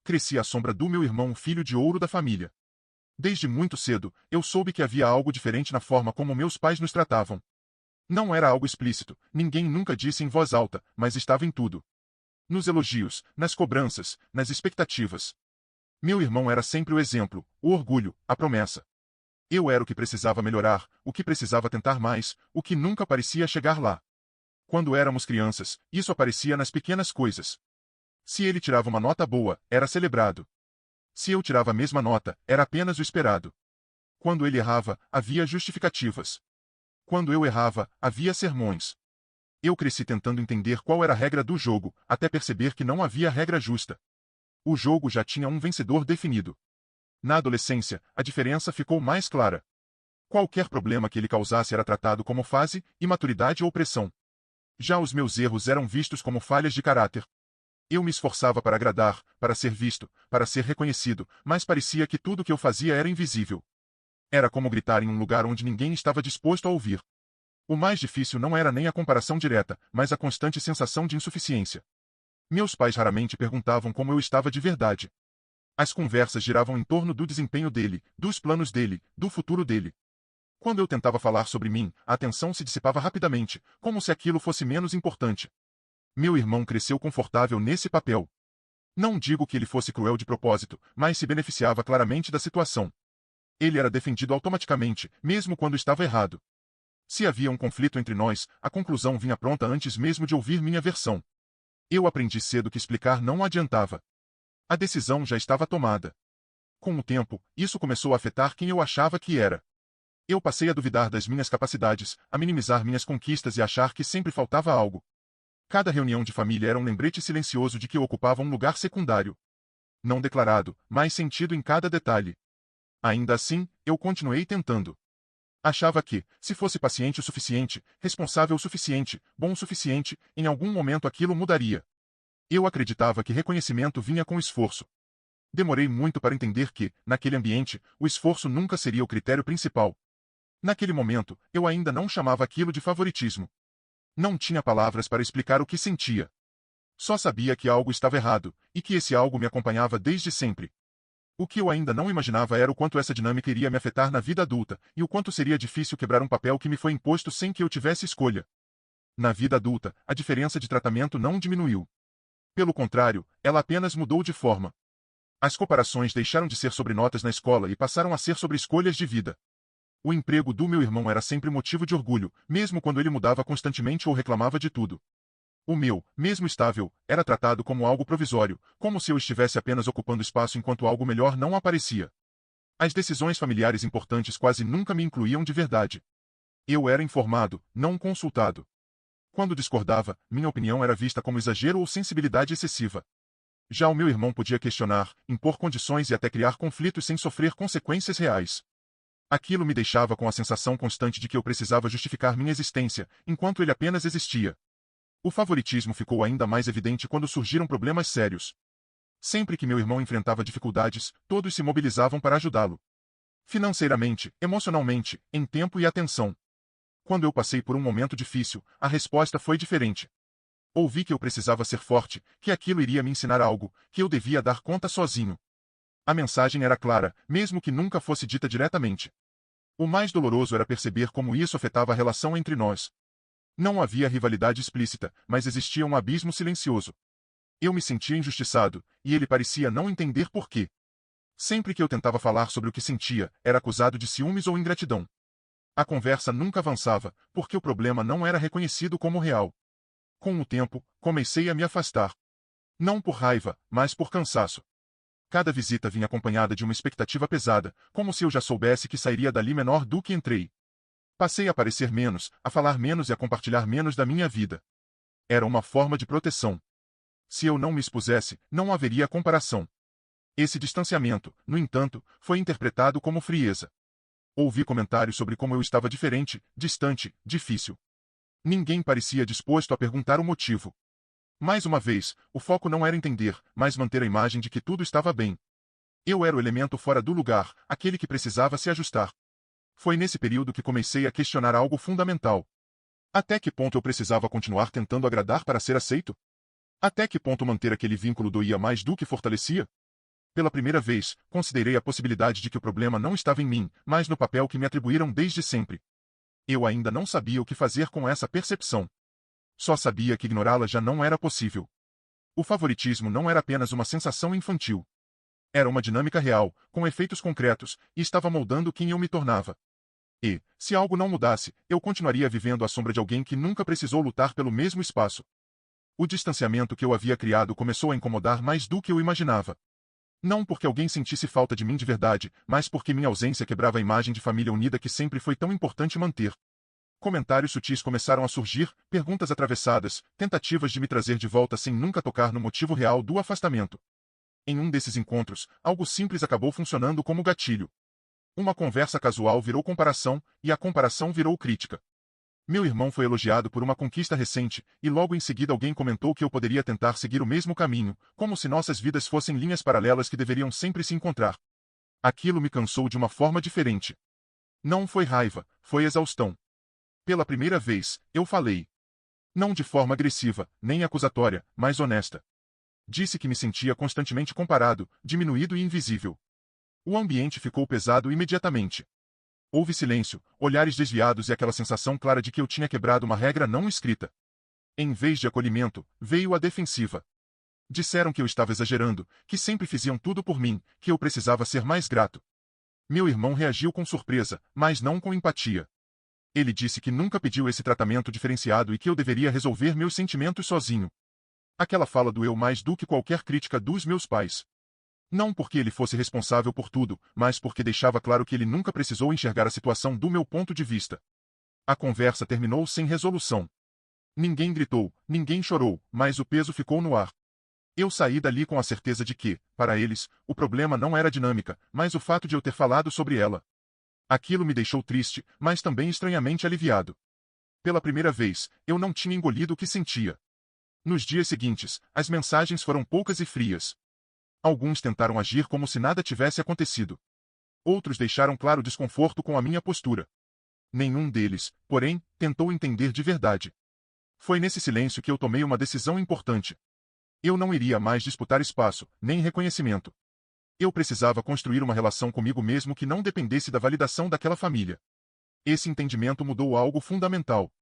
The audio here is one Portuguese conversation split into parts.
cresci à sombra do meu irmão, filho de ouro da família. Desde muito cedo, eu soube que havia algo diferente na forma como meus pais nos tratavam. Não era algo explícito, ninguém nunca disse em voz alta, mas estava em tudo. Nos elogios, nas cobranças, nas expectativas. Meu irmão era sempre o exemplo, o orgulho, a promessa. Eu era o que precisava melhorar, o que precisava tentar mais, o que nunca parecia chegar lá. Quando éramos crianças, isso aparecia nas pequenas coisas. Se ele tirava uma nota boa, era celebrado. Se eu tirava a mesma nota, era apenas o esperado. Quando ele errava, havia justificativas. Quando eu errava, havia sermões. Eu cresci tentando entender qual era a regra do jogo, até perceber que não havia regra justa. O jogo já tinha um vencedor definido. Na adolescência, a diferença ficou mais clara. Qualquer problema que ele causasse era tratado como fase, imaturidade ou pressão. Já os meus erros eram vistos como falhas de caráter. Eu me esforçava para agradar, para ser visto, para ser reconhecido, mas parecia que tudo que eu fazia era invisível. Era como gritar em um lugar onde ninguém estava disposto a ouvir. O mais difícil não era nem a comparação direta, mas a constante sensação de insuficiência. Meus pais raramente perguntavam como eu estava de verdade. As conversas giravam em torno do desempenho dele, dos planos dele, do futuro dele. Quando eu tentava falar sobre mim, a atenção se dissipava rapidamente, como se aquilo fosse menos importante. Meu irmão cresceu confortável nesse papel. Não digo que ele fosse cruel de propósito, mas se beneficiava claramente da situação. Ele era defendido automaticamente, mesmo quando estava errado. Se havia um conflito entre nós, a conclusão vinha pronta antes mesmo de ouvir minha versão. Eu aprendi cedo que explicar não adiantava. A decisão já estava tomada. Com o tempo, isso começou a afetar quem eu achava que era. Eu passei a duvidar das minhas capacidades, a minimizar minhas conquistas e achar que sempre faltava algo. Cada reunião de família era um lembrete silencioso de que eu ocupava um lugar secundário. Não declarado, mas sentido em cada detalhe. Ainda assim, eu continuei tentando. Achava que, se fosse paciente o suficiente, responsável o suficiente, bom o suficiente, em algum momento aquilo mudaria. Eu acreditava que reconhecimento vinha com esforço. Demorei muito para entender que, naquele ambiente, o esforço nunca seria o critério principal. Naquele momento, eu ainda não chamava aquilo de favoritismo. Não tinha palavras para explicar o que sentia. Só sabia que algo estava errado, e que esse algo me acompanhava desde sempre. O que eu ainda não imaginava era o quanto essa dinâmica iria me afetar na vida adulta, e o quanto seria difícil quebrar um papel que me foi imposto sem que eu tivesse escolha. Na vida adulta, a diferença de tratamento não diminuiu. Pelo contrário, ela apenas mudou de forma. As comparações deixaram de ser sobre notas na escola e passaram a ser sobre escolhas de vida. O emprego do meu irmão era sempre motivo de orgulho, mesmo quando ele mudava constantemente ou reclamava de tudo. O meu, mesmo estável, era tratado como algo provisório, como se eu estivesse apenas ocupando espaço enquanto algo melhor não aparecia. As decisões familiares importantes quase nunca me incluíam de verdade. Eu era informado, não consultado. Quando discordava, minha opinião era vista como exagero ou sensibilidade excessiva. Já o meu irmão podia questionar, impor condições e até criar conflitos sem sofrer consequências reais. Aquilo me deixava com a sensação constante de que eu precisava justificar minha existência, enquanto ele apenas existia. O favoritismo ficou ainda mais evidente quando surgiram problemas sérios. Sempre que meu irmão enfrentava dificuldades, todos se mobilizavam para ajudá-lo. Financeiramente, emocionalmente, em tempo e atenção. Quando eu passei por um momento difícil, a resposta foi diferente. Ouvi que eu precisava ser forte, que aquilo iria me ensinar algo, que eu devia dar conta sozinho. A mensagem era clara, mesmo que nunca fosse dita diretamente. O mais doloroso era perceber como isso afetava a relação entre nós. Não havia rivalidade explícita, mas existia um abismo silencioso. Eu me sentia injustiçado, e ele parecia não entender por quê. Sempre que eu tentava falar sobre o que sentia, era acusado de ciúmes ou ingratidão. A conversa nunca avançava, porque o problema não era reconhecido como real. Com o tempo, comecei a me afastar. Não por raiva, mas por cansaço. Cada visita vinha acompanhada de uma expectativa pesada, como se eu já soubesse que sairia dali menor do que entrei. Passei a aparecer menos, a falar menos e a compartilhar menos da minha vida. Era uma forma de proteção. Se eu não me expusesse, não haveria comparação. Esse distanciamento, no entanto, foi interpretado como frieza. Ouvi comentários sobre como eu estava diferente, distante, difícil. Ninguém parecia disposto a perguntar o motivo. Mais uma vez, o foco não era entender, mas manter a imagem de que tudo estava bem. Eu era o elemento fora do lugar, aquele que precisava se ajustar. Foi nesse período que comecei a questionar algo fundamental. Até que ponto eu precisava continuar tentando agradar para ser aceito? Até que ponto manter aquele vínculo doía mais do que fortalecia? Pela primeira vez, considerei a possibilidade de que o problema não estava em mim, mas no papel que me atribuíram desde sempre. Eu ainda não sabia o que fazer com essa percepção. Só sabia que ignorá-la já não era possível. O favoritismo não era apenas uma sensação infantil. Era uma dinâmica real, com efeitos concretos, e estava moldando quem eu me tornava. E, se algo não mudasse, eu continuaria vivendo à sombra de alguém que nunca precisou lutar pelo mesmo espaço. O distanciamento que eu havia criado começou a incomodar mais do que eu imaginava. Não porque alguém sentisse falta de mim de verdade, mas porque minha ausência quebrava a imagem de família unida que sempre foi tão importante manter. Comentários sutis começaram a surgir, perguntas atravessadas, tentativas de me trazer de volta sem nunca tocar no motivo real do afastamento. Em um desses encontros, algo simples acabou funcionando como gatilho. Uma conversa casual virou comparação, e a comparação virou crítica. Meu irmão foi elogiado por uma conquista recente, e logo em seguida alguém comentou que eu poderia tentar seguir o mesmo caminho, como se nossas vidas fossem linhas paralelas que deveriam sempre se encontrar. Aquilo me cansou de uma forma diferente. Não foi raiva, foi exaustão. Pela primeira vez, eu falei. Não de forma agressiva, nem acusatória, mas honesta. Disse que me sentia constantemente comparado, diminuído e invisível. O ambiente ficou pesado imediatamente. Houve silêncio, olhares desviados e aquela sensação clara de que eu tinha quebrado uma regra não escrita. Em vez de acolhimento, veio a defensiva. Disseram que eu estava exagerando, que sempre faziam tudo por mim, que eu precisava ser mais grato. Meu irmão reagiu com surpresa, mas não com empatia. Ele disse que nunca pediu esse tratamento diferenciado e que eu deveria resolver meus sentimentos sozinho. Aquela fala doeu mais do que qualquer crítica dos meus pais. Não porque ele fosse responsável por tudo, mas porque deixava claro que ele nunca precisou enxergar a situação do meu ponto de vista. A conversa terminou sem resolução. Ninguém gritou, ninguém chorou, mas o peso ficou no ar. Eu saí dali com a certeza de que, para eles, o problema não era a dinâmica, mas o fato de eu ter falado sobre ela. Aquilo me deixou triste, mas também estranhamente aliviado. Pela primeira vez, eu não tinha engolido o que sentia. Nos dias seguintes, as mensagens foram poucas e frias. Alguns tentaram agir como se nada tivesse acontecido. Outros deixaram claro desconforto com a minha postura. Nenhum deles, porém, tentou entender de verdade. Foi nesse silêncio que eu tomei uma decisão importante. Eu não iria mais disputar espaço, nem reconhecimento. Eu precisava construir uma relação comigo mesmo que não dependesse da validação daquela família. Esse entendimento mudou algo fundamental.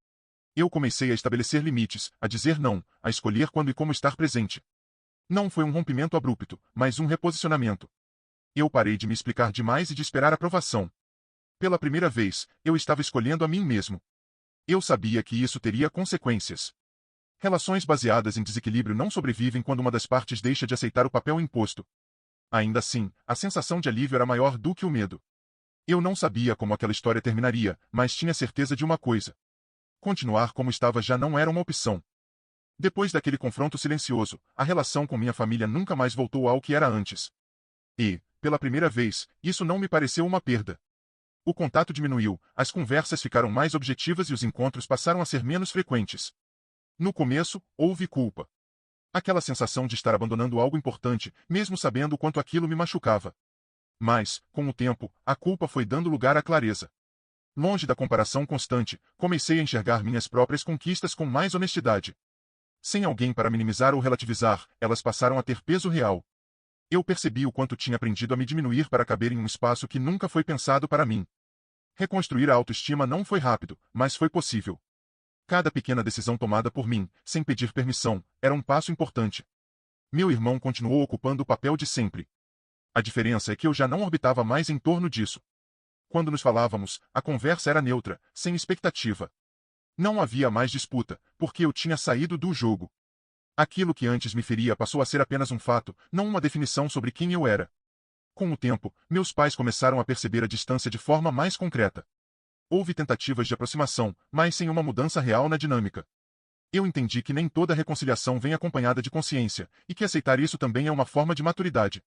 Eu comecei a estabelecer limites, a dizer não, a escolher quando e como estar presente. Não foi um rompimento abrupto, mas um reposicionamento. Eu parei de me explicar demais e de esperar aprovação. Pela primeira vez, eu estava escolhendo a mim mesmo. Eu sabia que isso teria consequências. Relações baseadas em desequilíbrio não sobrevivem quando uma das partes deixa de aceitar o papel imposto. Ainda assim, a sensação de alívio era maior do que o medo. Eu não sabia como aquela história terminaria, mas tinha certeza de uma coisa. Continuar como estava já não era uma opção. Depois daquele confronto silencioso, a relação com minha família nunca mais voltou ao que era antes. E, pela primeira vez, isso não me pareceu uma perda. O contato diminuiu, as conversas ficaram mais objetivas e os encontros passaram a ser menos frequentes. No começo, houve culpa. Aquela sensação de estar abandonando algo importante, mesmo sabendo o quanto aquilo me machucava. Mas, com o tempo, a culpa foi dando lugar à clareza. Longe da comparação constante, comecei a enxergar minhas próprias conquistas com mais honestidade. Sem alguém para minimizar ou relativizar, elas passaram a ter peso real. Eu percebi o quanto tinha aprendido a me diminuir para caber em um espaço que nunca foi pensado para mim. Reconstruir a autoestima não foi rápido, mas foi possível. Cada pequena decisão tomada por mim, sem pedir permissão, era um passo importante. Meu irmão continuou ocupando o papel de sempre. A diferença é que eu já não orbitava mais em torno disso. Quando nos falávamos, a conversa era neutra, sem expectativa. Não havia mais disputa, porque eu tinha saído do jogo. Aquilo que antes me feria passou a ser apenas um fato, não uma definição sobre quem eu era. Com o tempo, meus pais começaram a perceber a distância de forma mais concreta. Houve tentativas de aproximação, mas sem uma mudança real na dinâmica. Eu entendi que nem toda reconciliação vem acompanhada de consciência, e que aceitar isso também é uma forma de maturidade.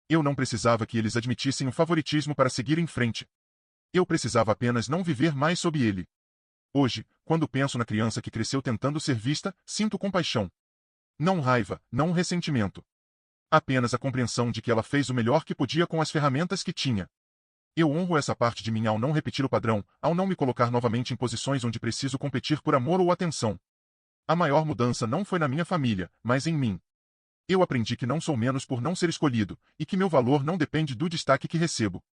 Eu não precisava que eles admitissem o favoritismo para seguir em frente. Eu precisava apenas não viver mais sob ele. Hoje, quando penso na criança que cresceu tentando ser vista, sinto compaixão. Não raiva, não ressentimento. Apenas a compreensão de que ela fez o melhor que podia com as ferramentas que tinha. Eu honro essa parte de mim ao não repetir o padrão, ao não me colocar novamente em posições onde preciso competir por amor ou atenção. A maior mudança não foi na minha família, mas em mim. Eu aprendi que não sou menos por não ser escolhido, e que meu valor não depende do destaque que recebo.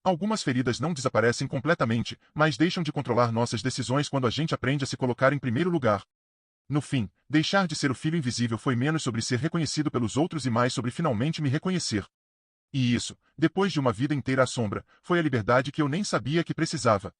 Algumas feridas não desaparecem completamente, mas deixam de controlar nossas decisões quando a gente aprende a se colocar em primeiro lugar. No fim, deixar de ser o filho invisível foi menos sobre ser reconhecido pelos outros e mais sobre finalmente me reconhecer. E isso, depois de uma vida inteira à sombra, foi a liberdade que eu nem sabia que precisava.